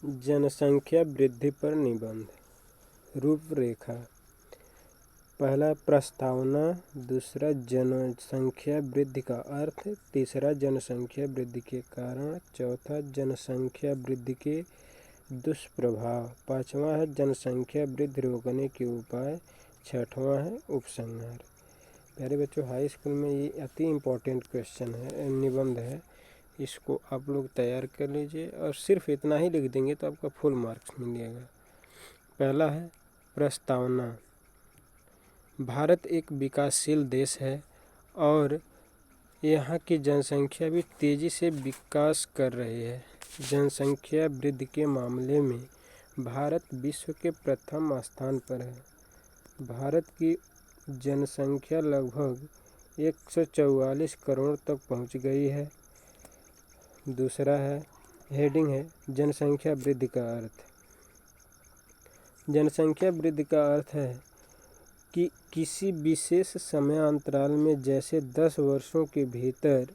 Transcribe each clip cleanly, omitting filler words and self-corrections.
जनसंख्या वृद्धि पर निबंध। रूपरेखा। पहला प्रस्तावना, दूसरा जनसंख्या वृद्धि का अर्थ, तीसरा जनसंख्या वृद्धि के कारण, चौथा जनसंख्या वृद्धि के दुष्प्रभाव, पांचवा है जनसंख्या वृद्धि रोकने के उपाय, छठवां है उपसंहार। प्यारे बच्चों, हाई स्कूल में ये अति इम्पोर्टेंट क्वेश्चन है, निबंध है। इसको आप लोग तैयार कर लीजिए और सिर्फ इतना ही लिख देंगे तो आपका फुल मार्क्स मिलेगा। पहला है प्रस्तावना। भारत एक विकासशील देश है और यहाँ की जनसंख्या भी तेज़ी से विकास कर रही है। जनसंख्या वृद्धि के मामले में भारत विश्व के प्रथम स्थान पर है। भारत की जनसंख्या लगभग 144 करोड़ तक पहुँच गई है। दूसरा है हेडिंग है जनसंख्या वृद्धि का अर्थ। जनसंख्या वृद्धि का अर्थ है कि किसी विशेष समय अंतराल में, जैसे 10 वर्षों के भीतर,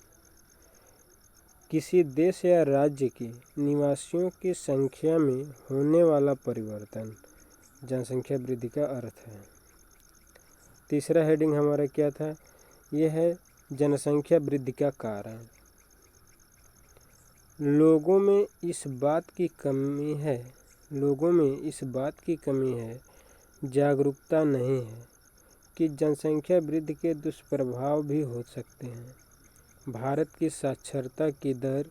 किसी देश या राज्य के निवासियों की संख्या में होने वाला परिवर्तन जनसंख्या वृद्धि का अर्थ है। तीसरा हेडिंग हमारा क्या था? यह है जनसंख्या वृद्धि का कारण। लोगों में इस बात की कमी है, जागरूकता नहीं है कि जनसंख्या वृद्धि के दुष्प्रभाव भी हो सकते हैं। भारत की साक्षरता की दर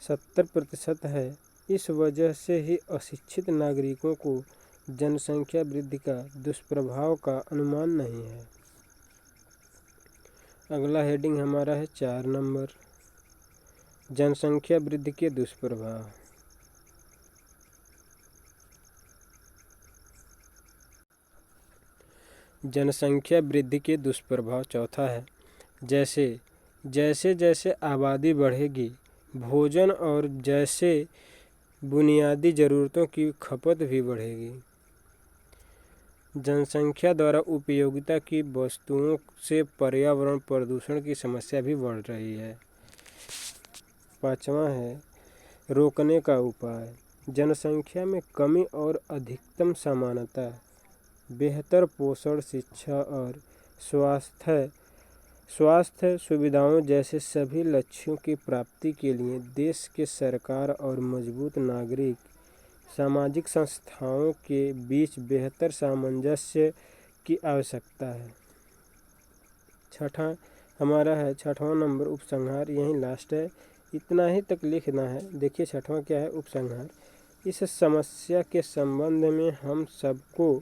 70% है। इस वजह से ही अशिक्षित नागरिकों को जनसंख्या वृद्धि का दुष्प्रभाव का अनुमान नहीं है। अगला हेडिंग हमारा है 4 नंबर, जनसंख्या वृद्धि के दुष्प्रभाव। जनसंख्या वृद्धि के दुष्प्रभाव चौथा है, जैसे जैसे आबादी बढ़ेगी, भोजन और जैसे बुनियादी ज़रूरतों की खपत भी बढ़ेगी। जनसंख्या द्वारा उपयोगिता की वस्तुओं से पर्यावरण प्रदूषण की समस्या भी बढ़ रही है। पांचवा है रोकने का उपाय। जनसंख्या में कमी और अधिकतम समानता, बेहतर पोषण, शिक्षा और स्वास्थ्य सुविधाओं जैसे सभी लक्ष्यों की प्राप्ति के लिए देश के सरकार और मजबूत नागरिक सामाजिक संस्थाओं के बीच बेहतर सामंजस्य की आवश्यकता है। छठवां नंबर उपसंहार, यही लास्ट है, इतना ही तक लिखना है। देखिए छठवां क्या है? उपसंहार। इस समस्या के संबंध में हम सबको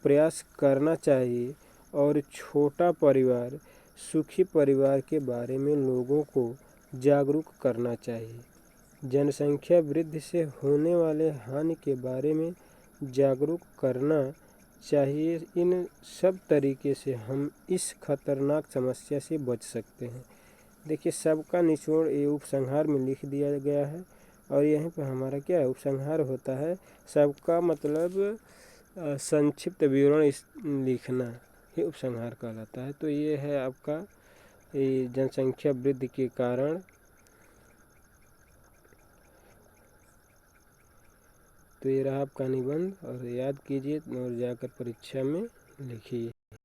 प्रयास करना चाहिए और छोटा परिवार, सुखी परिवार के बारे में लोगों को जागरूक करना चाहिए। जनसंख्या वृद्धि से होने वाले हानि के बारे में जागरूक करना चाहिए। इन सब तरीके से हम इस खतरनाक समस्या से बच सकते हैं। देखिए सबका निचोड़ ये उपसंहार में लिख दिया गया है और यहीं पर हमारा क्या है? उपसंहार होता है। सबका मतलब संक्षिप्त विवरण लिखना ही उपसंहार कहलाता है। तो ये है आपका जनसंख्या वृद्धि के कारण। तो ये रहा आपका निबंध और याद कीजिए और जाकर परीक्षा में लिखिए।